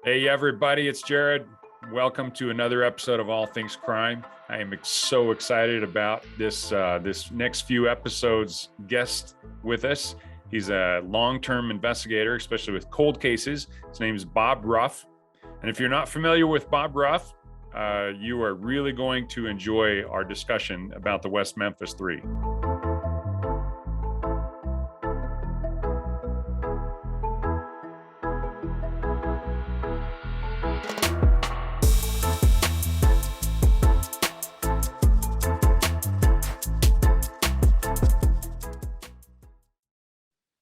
Hey everybody, it's Jared. Welcome to another episode of All Things Crime. I am so excited about this next few episodes guest with us. He's a long-term investigator, especially with cold cases. His name is Bob Ruff. And if you're not familiar with Bob Ruff, you are really going to enjoy our discussion about the West Memphis 3.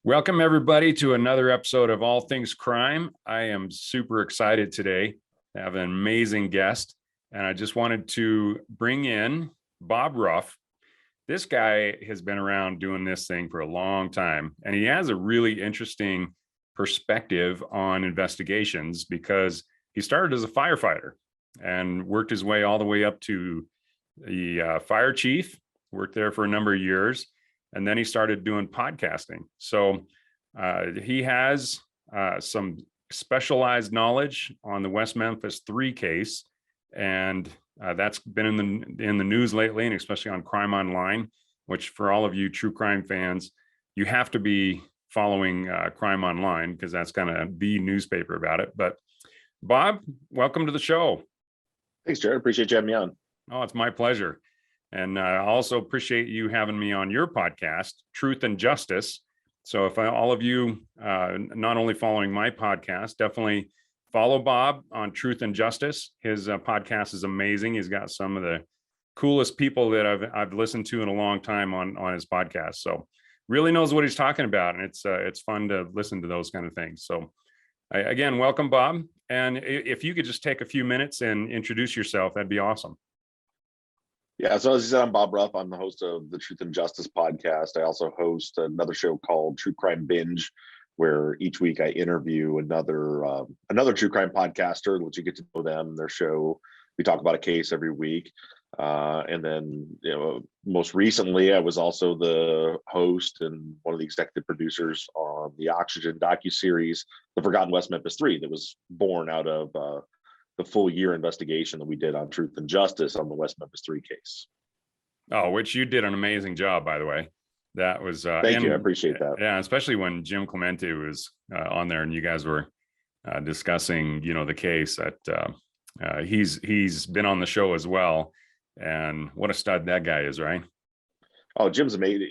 Welcome, everybody, to another episode of All Things Crime. I am super excited today to have an amazing guest, and I just wanted to bring in Bob Ruff. This guy has been around doing this thing for a long time, and he has a really interesting perspective on investigations because he started as a firefighter and worked his way all the way up to the fire chief, worked there for a number of years. And then he started doing podcasting. So he has some specialized knowledge on the West Memphis 3 case. And that's been in the news lately, and especially on Crime Online, which for all of you true crime fans, you have to be following Crime Online because that's kind of the newspaper about it. But Bob, welcome to the show. Thanks, Jared. Appreciate you having me on. Oh, it's my pleasure. And I also appreciate you having me on your podcast, Truth and Justice. So if all of you not only following my podcast, definitely follow Bob on Truth and Justice. His podcast is amazing. He's got some of the coolest people that I've listened to in a long time on his podcast. So really knows what he's talking about, and it's fun to listen to those kind of things. So again, welcome, Bob. And if you could just take a few minutes and introduce yourself, that'd be awesome. Yeah, so as you said, I'm Bob Ruff. I'm the host of the Truth and Justice podcast. I also host another show called True Crime Binge, where each week I interview another true crime podcaster, which you get to know them, their show. We talk about a case every week. And then, most recently, I was also the host and one of the executive producers on the Oxygen docuseries, The Forgotten West Memphis 3, that was born out of the full year investigation that we did on Truth and Justice on the West Memphis 3 case. Oh, which you did an amazing job, by the way. That was thank you. I appreciate that. Yeah, especially when Jim Clemente was on there and you guys were discussing, the case. That he's been on the show as well, and what a stud that guy is, right? Oh, Jim's amazing.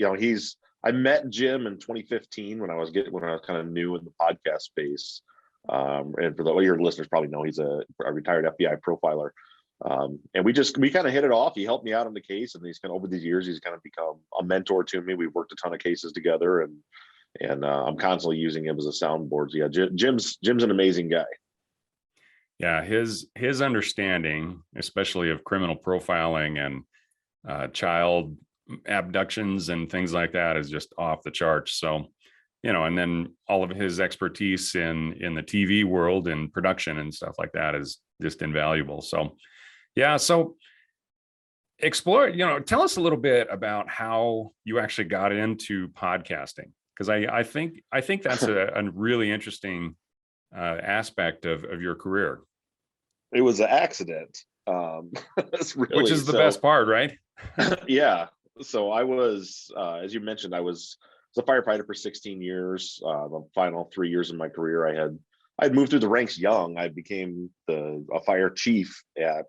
I met Jim in 2015 when I was kind of new in the podcast space. And for your listeners probably know, he's a retired FBI profiler. And we kind of hit it off. He helped me out on the case, and he's kind of over these years, he's kind of become a mentor to me. We've worked a ton of cases together, and I'm constantly using him as a soundboard. So yeah, Jim's an amazing guy. Yeah, his understanding, especially of criminal profiling and child abductions and things like that, is just off the charts. So, and then all of his expertise in the TV world and production and stuff like that is just invaluable. So, yeah. So explore, tell us a little bit about how you actually got into podcasting. Because I think that's a really interesting aspect of your career. It was an accident. Which is the best part, right? Yeah. So I was, as you mentioned, I was a firefighter for 16 years. The final 3 years of my career, I had moved through the ranks young. I became a fire chief at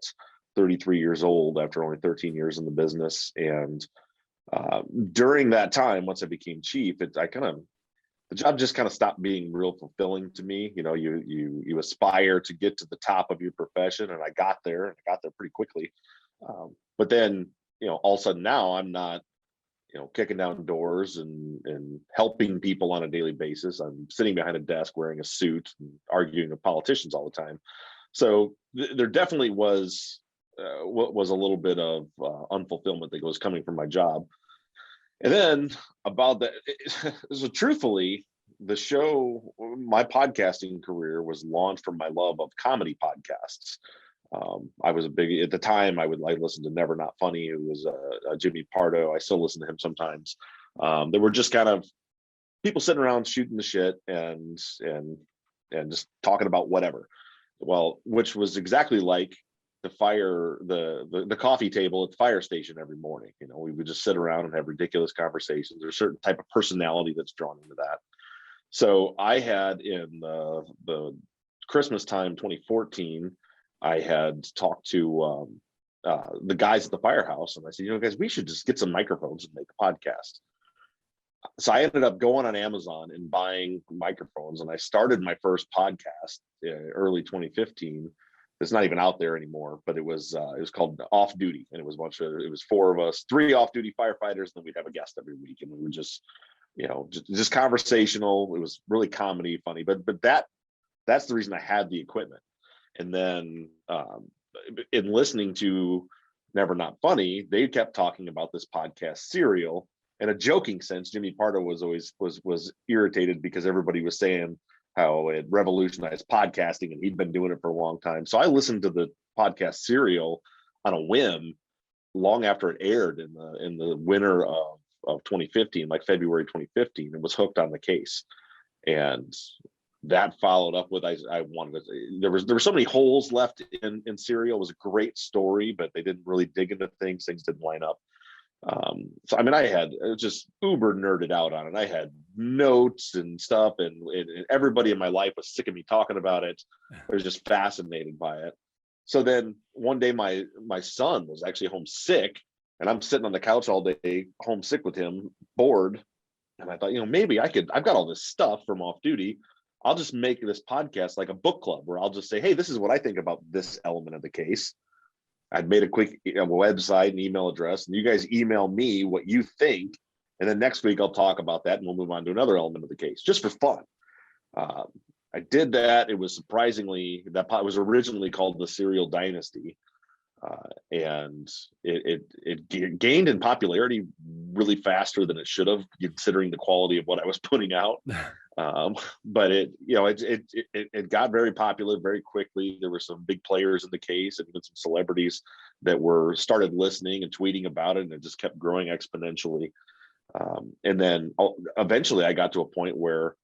33 years old after only 13 years in the business. And during that time, once I became chief, the job just kind of stopped being real fulfilling to me. You aspire to get to the top of your profession, and I got there pretty quickly. But then, all of a sudden now I'm not, kicking down doors and helping people on a daily basis. I'm sitting behind a desk wearing a suit and arguing with politicians all the time. So there definitely was what was a little bit of unfulfillment that was coming from my job. And then about that, so truthfully, my podcasting career was launched from my love of comedy podcasts. I was at the time, I listened to Never Not Funny, who was Jimmy Pardo. I still listen to him sometimes. There were just kind of people sitting around shooting the shit and just talking about whatever. well, which was exactly like the coffee table at the fire station every morning. You know, we would just sit around and have ridiculous conversations. There's a certain type of personality that's drawn into that. So I had in the Christmas time 2014, I had talked to the guys at the firehouse, and I said, you know, guys, we should just get some microphones and make a podcast. So I ended up going on Amazon and buying microphones, and I started my first podcast in early 2015. It's not even out there anymore, but it was called Off Duty, and it was four of us, three off-duty firefighters, and then we'd have a guest every week, and we would just, you know, just conversational. It was really comedy, funny, but that's the reason I had the equipment. And then in listening to Never Not Funny, they kept talking about this podcast Serial. In a joking sense, Jimmy Pardo was irritated because everybody was saying how it revolutionized podcasting, and he'd been doing it for a long time. So I listened to the podcast Serial on a whim long after it aired in the winter of 2015, like February 2015, and was hooked on the case. And that followed up with I wanted to, there were so many holes left in Serial. It was a great story, but they didn't really dig into things didn't line up. So I mean, I was just uber nerded out on it. I had notes and stuff, and everybody in my life was sick of me talking about it. I was just fascinated by it. So then one day my son was actually homesick, and I'm sitting on the couch all day homesick with him, bored. And I thought, you know, maybe I've got all this stuff from off duty. I'll just make this podcast like a book club where I'll just say, hey, this is what I think about this element of the case. I'd made a quick website and email address, and you guys email me what you think. And then next week I'll talk about that, and we'll move on to another element of the case just for fun. I did that. It was surprisingly, that was originally called the Serial Dynasty. And it gained in popularity really faster than it should have, considering the quality of what I was putting out. But it got very popular very quickly. There were some big players in the case, and even some celebrities that started listening and tweeting about it, and it just kept growing exponentially. And then eventually I got to a point where,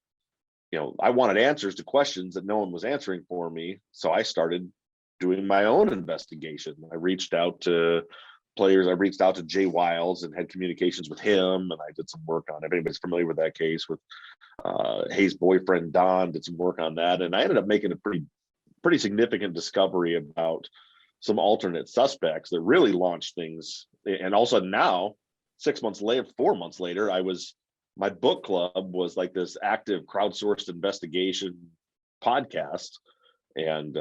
you know, I wanted answers to questions that no one was answering for me. So I started doing my own investigation. I reached out to players. I reached out to Jay Wiles and had communications with him, and I did some work on it. If anybody's familiar with that case, with Hayes' boyfriend Don, did some work on that, and I ended up making a pretty significant discovery about some alternate suspects that really launched things. And also now, 4 months later, my book club was like this active crowdsourced investigation podcast, and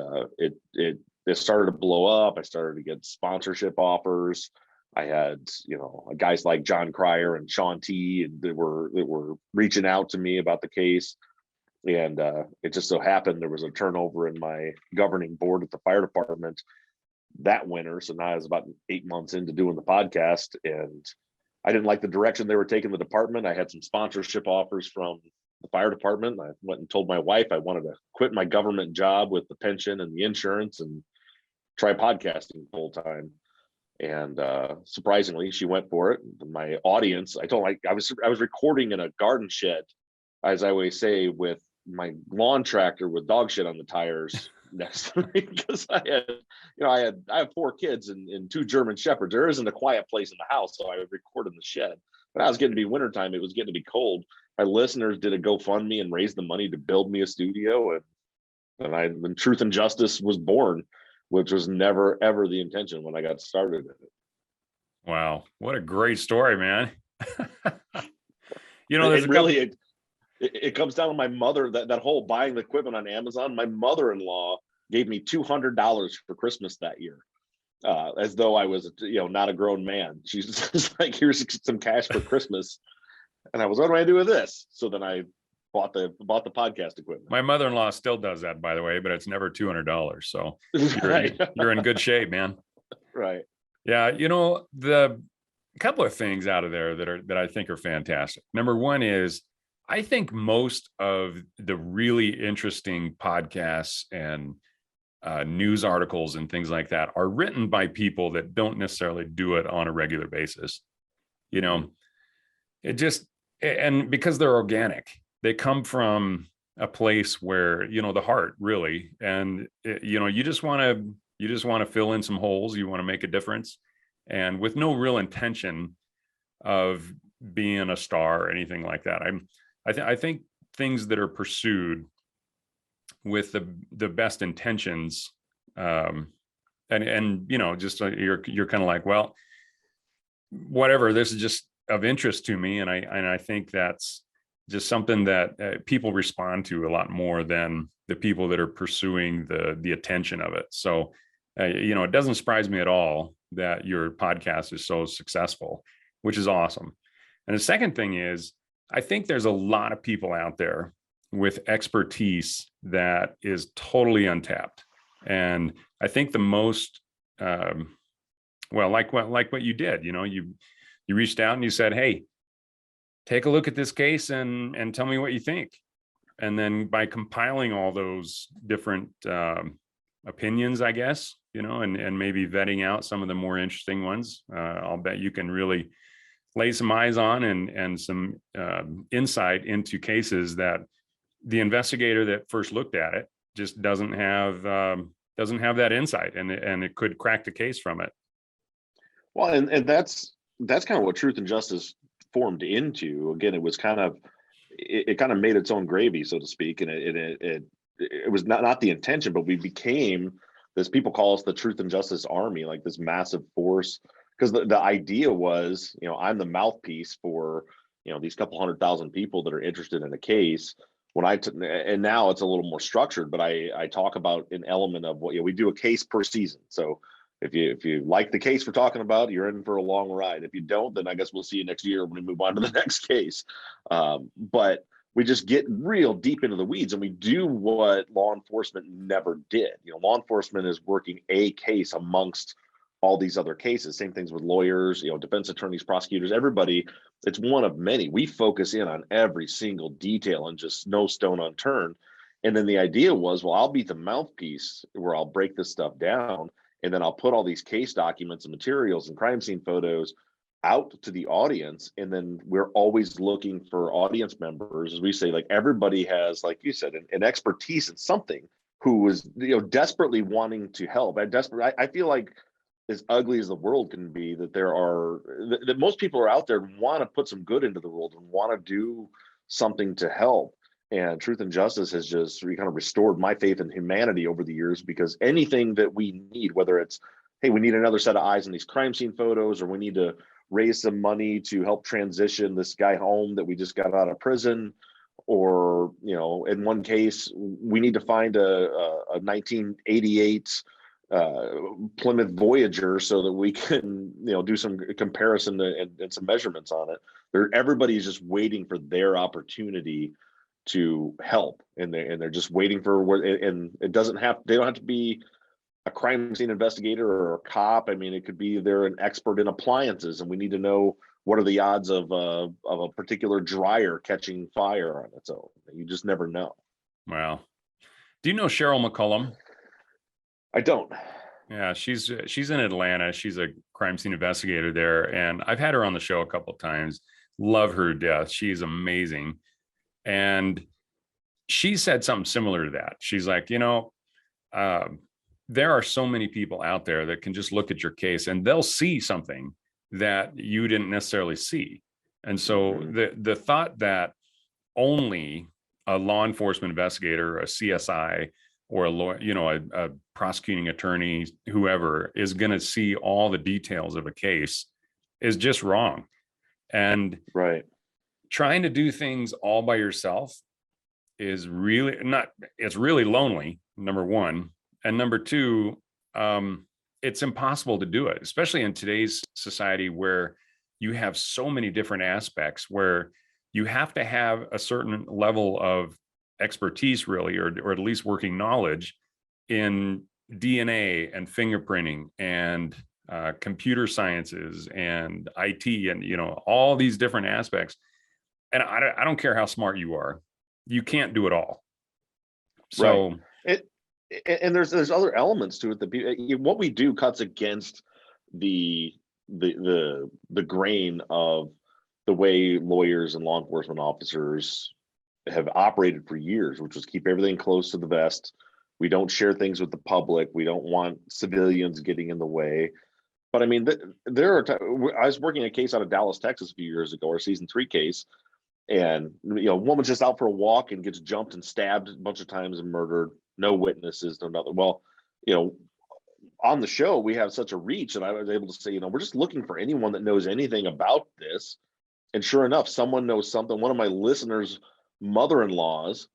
it started to blow up. I started to get sponsorship offers. I had, you know, guys like John Cryer and Sean T, and that were reaching out to me about the case. And it just so happened there was a turnover in my governing board at the fire department that winter. So now I was about 8 months into doing the podcast, and I didn't like the direction they were taking the department. I had some sponsorship offers from the fire department. I went and told my wife I wanted to quit my government job with the pension and the insurance and try podcasting full time. And surprisingly, she went for it. My audience, I was recording in a garden shed, as I always say, with my lawn tractor with dog shit on the tires next to me, because I have 4 kids and 2 German Shepherds. There isn't a quiet place in the house, so I would record in the shed. But I was getting to be wintertime. It was getting to be cold. My listeners did a GoFundMe and raised the money to build me a studio, and Truth and Justice was born, which was never ever the intention when I got started in it. Wow, what a great story, man. You know, it comes down to my mother, that whole buying the equipment on Amazon. My mother-in-law gave me $200 for Christmas that year, as though I was, you know, not a grown man. She's just like, here's some cash for Christmas. And I was, what do I do with this? So then I bought the podcast equipment. My mother-in-law still does that, by the way, but it's never $200. So Right. you're in good shape, man. Right. Yeah. You know, the couple of things out of there that I think are fantastic. Number one is, I think most of the really interesting podcasts and news articles and things like that are written by people that don't necessarily do it on a regular basis. You know, and because they're organic, they come from a place where, the heart really, and you just want to fill in some holes. You want to make a difference, and with no real intention of being a star or anything like that. I think things that are pursued with the best intentions, and just you're kind of like, well, whatever, this is just of interest to me, and I think that's just something that people respond to a lot more than the people that are pursuing the attention of it. So it doesn't surprise me at all that your podcast is so successful, which is awesome. And the second thing is, I think there's a lot of people out there with expertise that is totally untapped. And I think the most, like what you did, you reached out and you said, hey, take a look at this case and tell me what you think. And then by compiling all those different opinions, I guess, and maybe vetting out some of the more interesting ones, I'll bet you can really lay some eyes on and some insight into cases that the investigator that first looked at it just doesn't have that insight, and it could crack the case from it. Well, and that's kind of what Truth and Justice formed into. Again, it was kind of made its own gravy, so to speak, and it was not the intention, but we became this. People call us the Truth and Justice Army, like this massive force, because the idea was, I'm the mouthpiece for these couple 100,000 people that are interested in a case. And now it's a little more structured, but I talk about an element of what we do a case per season. So if you like the case we're talking about, you're in for a long ride. If you don't, then I guess we'll see you next year when we move on to the next case. But we just get real deep into the weeds, and we do what law enforcement never did. Law enforcement is working a case amongst all these other cases. Same things with lawyers, defense attorneys, prosecutors, everybody. It's one of many. We focus in on every single detail and just no stone unturned. And then the idea was, well, I'll be the mouthpiece where I'll break this stuff down, and then I'll put all these case documents and materials and crime scene photos out to the audience. And then we're always looking for audience members. As we say, like, everybody has, like you said, an expertise in something, who is, desperately wanting to help. I feel like, as ugly as the world can be, that most people are out there and want to put some good into the world and want to do something to help. And Truth and Justice has just kind of restored my faith in humanity over the years, because anything that we need, whether it's, hey, we need another set of eyes in these crime scene photos, or we need to raise some money to help transition this guy home that we just got out of prison, or, in one case, we need to find a 1988 Plymouth Voyager so that we can do some comparison and some measurements on it. Everybody's just waiting for their opportunity to help, and they're just waiting for and they don't have to be a crime scene investigator or a cop. I mean, it could be they're an expert in appliances, and we need to know what are the odds of a particular dryer catching fire on its own. You just never know. Wow. Do you know Cheryl McCullum? I don't. Yeah, she's in Atlanta. She's a crime scene investigator there, and I've had her on the show a couple of times. Love her to death. She's amazing. And she said something similar to that. She's like, there are so many people out there that can just look at your case and they'll see something that you didn't necessarily see. And so the thought that only a law enforcement investigator, a CSI, or a lawyer, a prosecuting attorney, whoever, is going to see all the details of a case is just wrong. And right, trying to do things all by yourself is really it's really lonely, number one. And number two, it's impossible to do it, especially in today's society where you have so many different aspects, where you have to have a certain level of expertise, really, or at least working knowledge in DNA and fingerprinting and computer sciences and IT and all these different aspects. And I don't care how smart you are, you can't do it all. So right. And there's other elements to it that what we do cuts against the grain of the way lawyers and law enforcement officers have operated for years, which was keep everything close to the vest. We don't share things with the public. We don't want civilians getting in the way. But I mean, there are. I was working a case out of Dallas, Texas, a few years ago, our season 3 case, and a woman's just out for a walk and gets jumped and stabbed a bunch of times and murdered. No witnesses, no nothing. Well, on the show we have such a reach, and I was able to say, we're just looking for anyone that knows anything about this. And sure enough, someone knows something. One of my listeners' mother-in-laws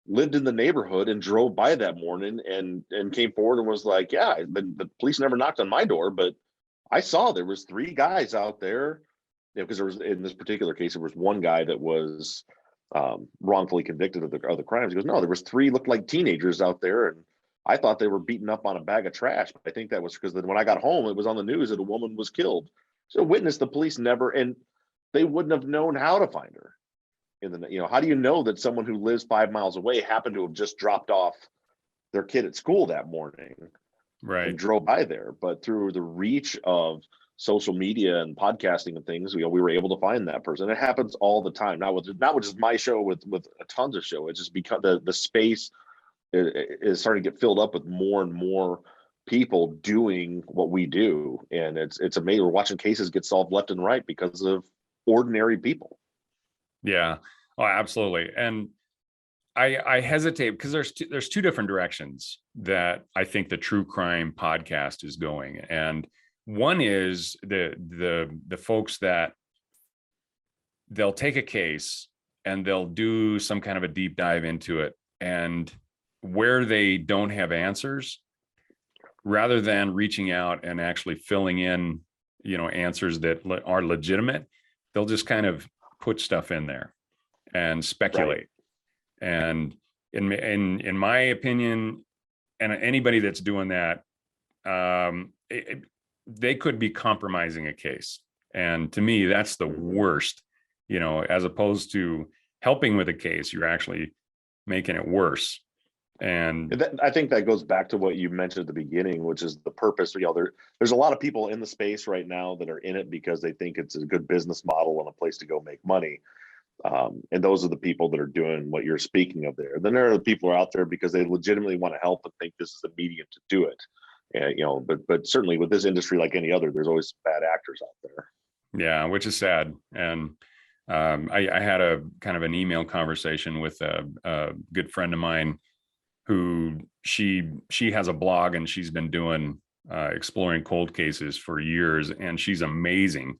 lived in the neighborhood and drove by that morning and came forward and was like, yeah, the police never knocked on my door, but I saw there was 3 guys out there, because there was, in this particular case, there was one guy that was wrongfully convicted of the crimes. He goes, no, there was 3 looked like teenagers out there, and I thought they were beaten up on a bag of trash. But I think that was because when I got home, it was on the news that a woman was killed. So witness, the police never, and they wouldn't have known how to find her. How do you know that someone who lives 5 miles away happened to have just dropped off their kid at school that morning, right, and drove by there? But through the reach of social media and podcasting and things, we were able to find that person. It happens all the time. Not with just my show, with a tons of show. It's just because the space is starting to get filled up with more and more people doing what we do, and it's amazing. We're watching cases get solved left and right because of ordinary people. Yeah. Oh, absolutely. And I hesitate because there's 2 different directions that I think the true crime podcast is going. And one is the folks that they'll take a case and they'll do some kind of a deep dive into it, and where they don't have answers, rather than reaching out and actually filling in, answers that are legitimate, they'll just kind of put stuff in there and speculate. Right. And in my opinion, and anybody that's doing that, they could be compromising a case. And to me, that's the worst, as opposed to helping with a case, you're actually making it worse. And I think that goes back to what you mentioned at the beginning, which is the purpose. There's a lot of people in the space right now that are in it because they think it's a good business model and a place to go make money. And those are the people that are doing what you're speaking of there. Then there are the people who are out there because they legitimately want to help and think this is the medium to do it. And, but certainly with this industry, like any other, there's always bad actors out there. Yeah, which is sad. And I had a kind of an email conversation with a good friend of mine who she has a blog, and she's been doing exploring cold cases for years, and she's amazing.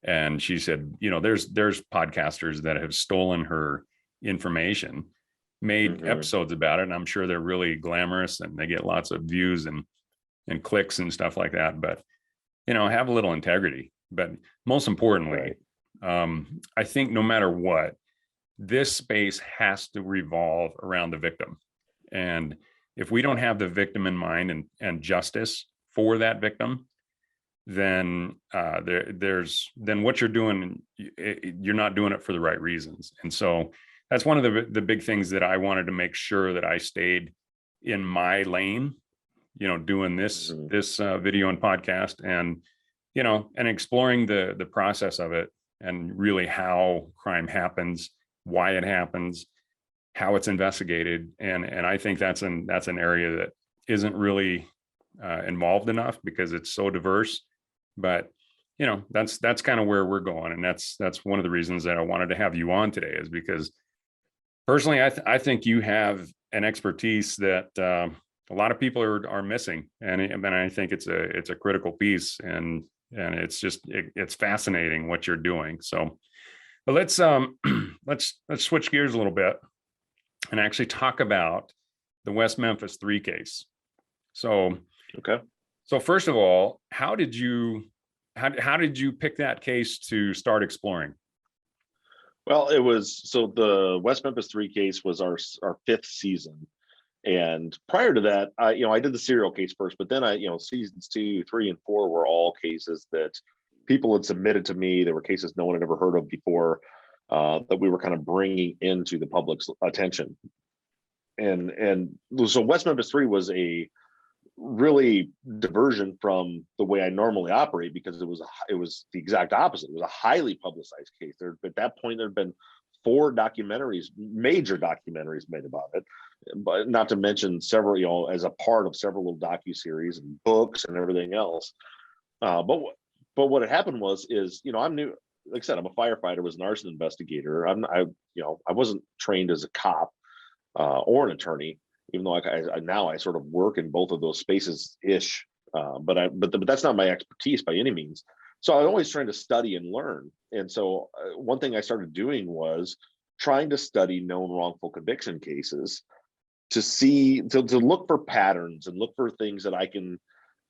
And she said, there's podcasters that have stolen her information, made episodes about it, and I'm sure they're really glamorous and they get lots of views and clicks and stuff like that. But have a little integrity. But most importantly, right. I think no matter what, this space has to revolve around the victim. And if we don't have the victim in mind and justice for that victim, then then what you're doing, you're not doing it for the right reasons. And so that's one of the big things that I wanted to make sure that I stayed in my lane, doing this video and podcast, and and exploring the process of it, and really how crime happens, why it happens, how it's investigated. And I think that's an area that isn't really involved enough because it's so diverse. But that's kind of where we're going, and that's one of the reasons that I wanted to have you on today, is because personally I think you have an expertise that a lot of people are missing, and I think it's a critical piece, and it's just it's fascinating what you're doing. So, but let's switch gears a little bit and actually talk about the West Memphis 3 case. So, okay. So first of all, how did you pick that case to start exploring? Well, the West Memphis 3 case was our 5th season. And prior to that, I did the serial case first, but then seasons 2, 3, and 4 were all cases that people had submitted to me. There were cases no one had ever heard of before, that we were kind of bringing into the public's attention. And so West Memphis 3 was a really diversion from the way I normally operate, because it was the exact opposite. It was a highly publicized case. At that point, there had been 4 documentaries, major documentaries made about it, but not to mention several, you know, as a part of several little docuseries and books and everything else. But what had happened is, you know, I'm new. Like I said, I'm a firefighter, was an arson investigator. You know, I wasn't trained as a cop or an attorney, even though now I sort of work in both of those spaces ish. But that's not my expertise by any means. So I was always trying to study and learn. And so one thing I started doing was trying to study known wrongful conviction cases to look for patterns and look for things that I can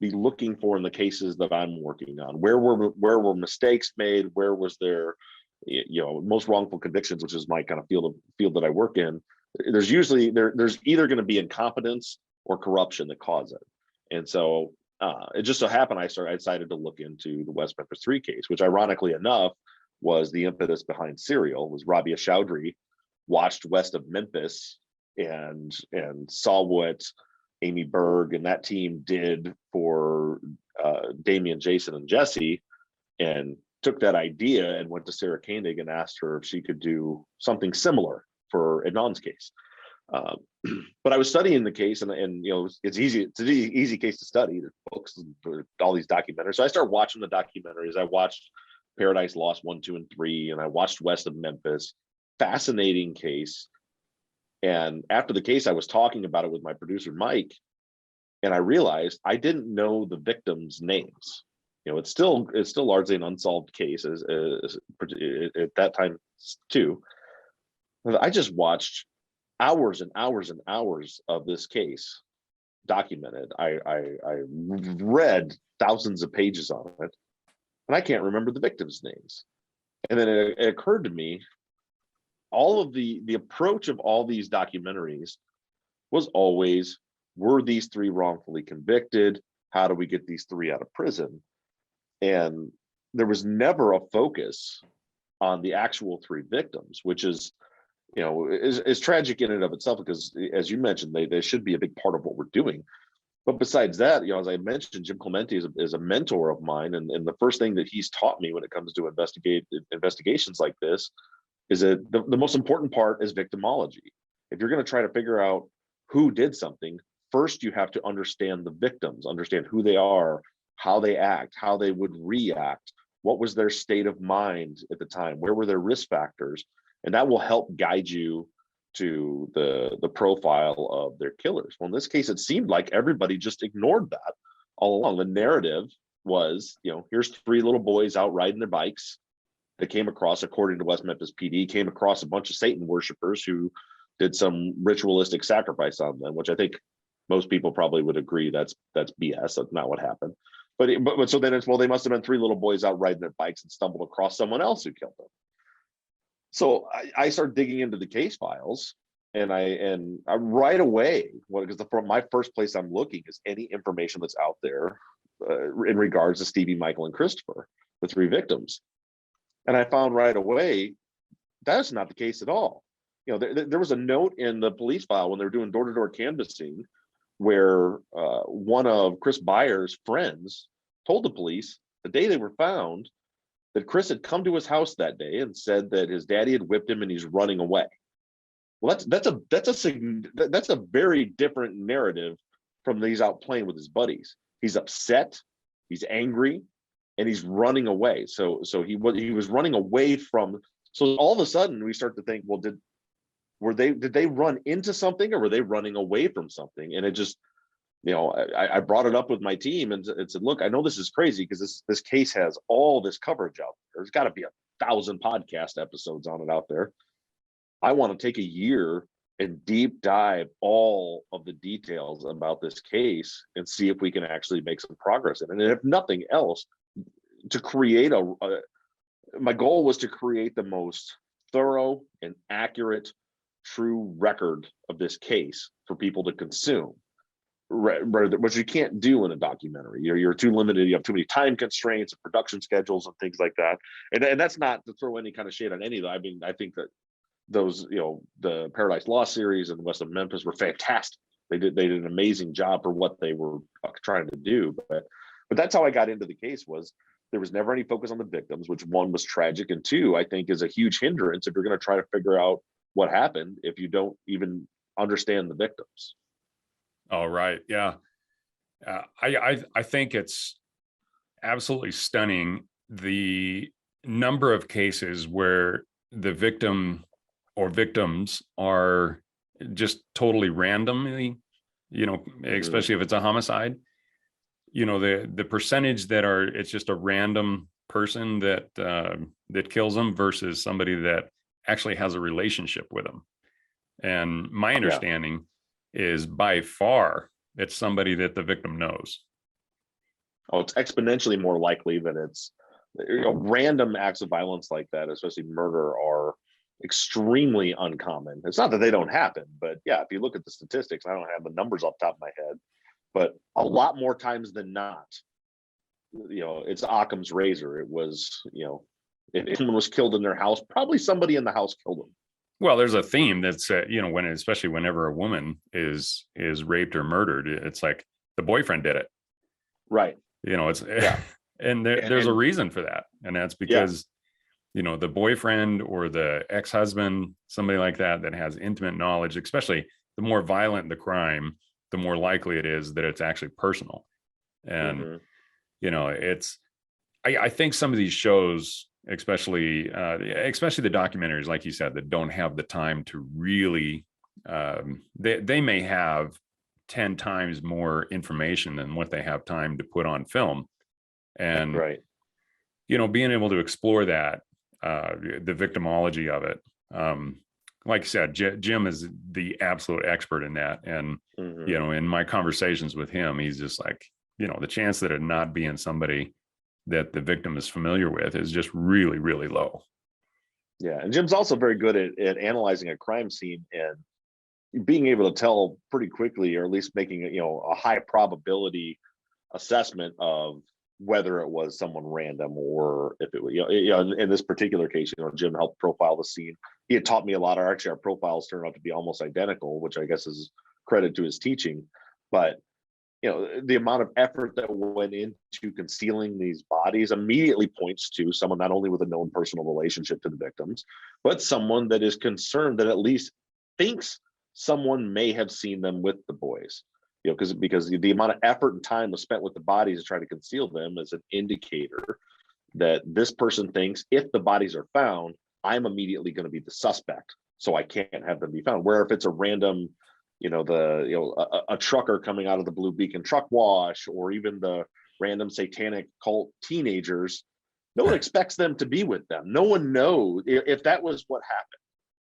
be looking for in the cases that I'm working on. Where were mistakes made? Where was there, you know, most wrongful convictions, which is my kind of field that I work in. There's usually there's either going to be incompetence or corruption that cause it. And so it just so happened I decided to look into the West Memphis 3 case, which ironically enough was the impetus behind Serial. Was Rabia Chowdhury watched West of Memphis and saw what Amy Berg and that team did for Damien, Jason, and Jesse, and took that idea and went to Sarah Koenig and asked her if she could do something similar for Adnan's case. But I was studying the case, and you know, it's an easy case to study. There's books and all these documentaries. So I started watching the documentaries. I watched Paradise Lost 1, 2, and 3, and I watched West of Memphis. Fascinating case. And after the case, I was talking about it with my producer, Mike, and I realized I didn't know the victims' names. You know, it's still largely an unsolved case as at that time too. I just watched hours and hours and hours of this case documented. I read thousands of pages on it, and I can't remember the victims' names. And then it occurred to me, all of the approach of all these documentaries was always, were these 3 wrongfully convicted? How do we get these 3 out of prison? And there was never a focus on the actual 3 victims, which is, you know, is tragic in and of itself, because as you mentioned, they should be a big part of what we're doing. But besides that, you know, as I mentioned, Jim Clemente is a mentor of mine, and the first thing that he's taught me when it comes to investigations like this is that the most important part is victimology. If you're going to try to figure out who did something, first you have to understand the victims, understand who they are, how they act, how they would react, what was their state of mind at the time, where were their risk factors, and that will help guide you to the profile of their killers. Well, in this case, it seemed like everybody just ignored that all along. The narrative was, you know, here's 3 little boys out riding their bikes. They came across, according to West Memphis PD, came across a bunch of Satan worshipers who did some ritualistic sacrifice on them, which I think most people probably would agree that's BS. That's not what happened. But so then it's, well, they must have been 3 little boys out riding their bikes and stumbled across someone else who killed them. So I started digging into the case files, and I right away, because my first place I'm looking is any information that's out there in regards to Stevie, Michael, and Christopher, the 3 victims. And I found right away that's not the case at all. You know, there was a note in the police file when they were doing door-to-door canvassing where one of Chris Byers' friends told the police the day they were found that Chris had come to his house that day and said that his daddy had whipped him and he's running away. Well, that's a very different narrative from he's out playing with his buddies. He's upset, he's angry, and he's running away. So he was running away from. So all of a sudden we start to think, well, did they run into something, or were they running away from something? And it just, you know, I brought it up with my team and said, look, I know this is crazy because this case has all this coverage out there. There's got to be 1,000 podcast episodes on it out there. I want to take a year and deep dive all of the details about this case and see if we can actually make some progress in it. And if nothing else, to create my goal was to create the most thorough and accurate, true record of this case for people to consume, which you can't do in a documentary. You're too limited. You have too many time constraints and production schedules and things like that. And that's not to throw any kind of shade on any of that. I mean, I think that those, you know, the Paradise Lost series and West of Memphis were fantastic. They did an amazing job for what they were trying to do. But that's how I got into the case, was there was never any focus on the victims, which one was tragic, and two, I think, is a huge hindrance if you're going to try to figure out what happened if you don't even understand the victims. Oh, right. Yeah. I think it's absolutely stunning the number of cases where the victim or victims are just totally randomly, especially if it's a homicide, the percentage that are, it's just a random person that kills them versus somebody that actually has a relationship with them. And my understanding is by far it's somebody that the victim knows. Oh, it's exponentially more likely that it's random acts of violence like that, especially murder, are extremely uncommon. It's not that they don't happen, but yeah, if you look at the statistics, I don't have the numbers off the top of my head, but a lot more times than not, it's Occam's razor. It was, if someone was killed in their house, probably somebody in the house killed them. Well, there's a theme that's especially whenever a woman is raped or murdered, it's like the boyfriend did it, right? It's and there's a reason for that, and that's because the boyfriend or the ex-husband, somebody like that has intimate knowledge. Especially the more violent the crime, the more likely it is that it's actually personal. And it's I think some of these shows, especially the documentaries, like you said, that don't have the time to really they may have 10 times more information than what they have time to put on film. And being able to explore that, the victimology of it, like I said, Jim is the absolute expert in that. And in my conversations with him, he's just like, the chance that it not being somebody that the victim is familiar with is just really, really low. Yeah. And Jim's also very good at analyzing a crime scene and being able to tell pretty quickly, or at least making a high probability assessment of whether it was someone random or if it was, in this particular case, Jim helped profile the scene. He had taught me a lot. Actually, our profiles turned out to be almost identical, which I guess is credit to his teaching. But the amount of effort that went into concealing these bodies immediately points to someone not only with a known personal relationship to the victims, but someone that is concerned, that at least thinks someone may have seen them with the boys. Because the amount of effort and time was spent with the bodies to try to conceal them is an indicator that this person thinks if the bodies are found, I'm immediately going to be the suspect, so I can't have them be found. Where if it's a random a trucker coming out of the Blue Beacon truck wash, or even the random satanic cult teenagers, no one expects them to be with them. No one knows. If that was what happened,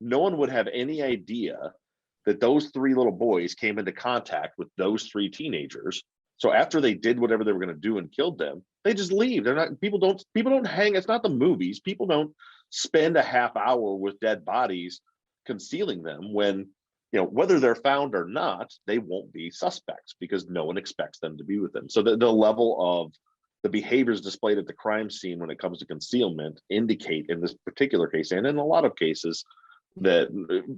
no one would have any idea that those three little boys came into contact with those three teenagers. So after they did whatever they were going to do and killed them, they just leave. People don't hang. It's not the movies. People don't spend a half hour with dead bodies concealing them when, whether they're found or not, they won't be suspects because no one expects them to be with them. So the level of the behaviors displayed at the crime scene when it comes to concealment indicate in this particular case, and in a lot of cases, that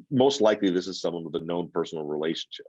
most likely this is someone with a known personal relationship.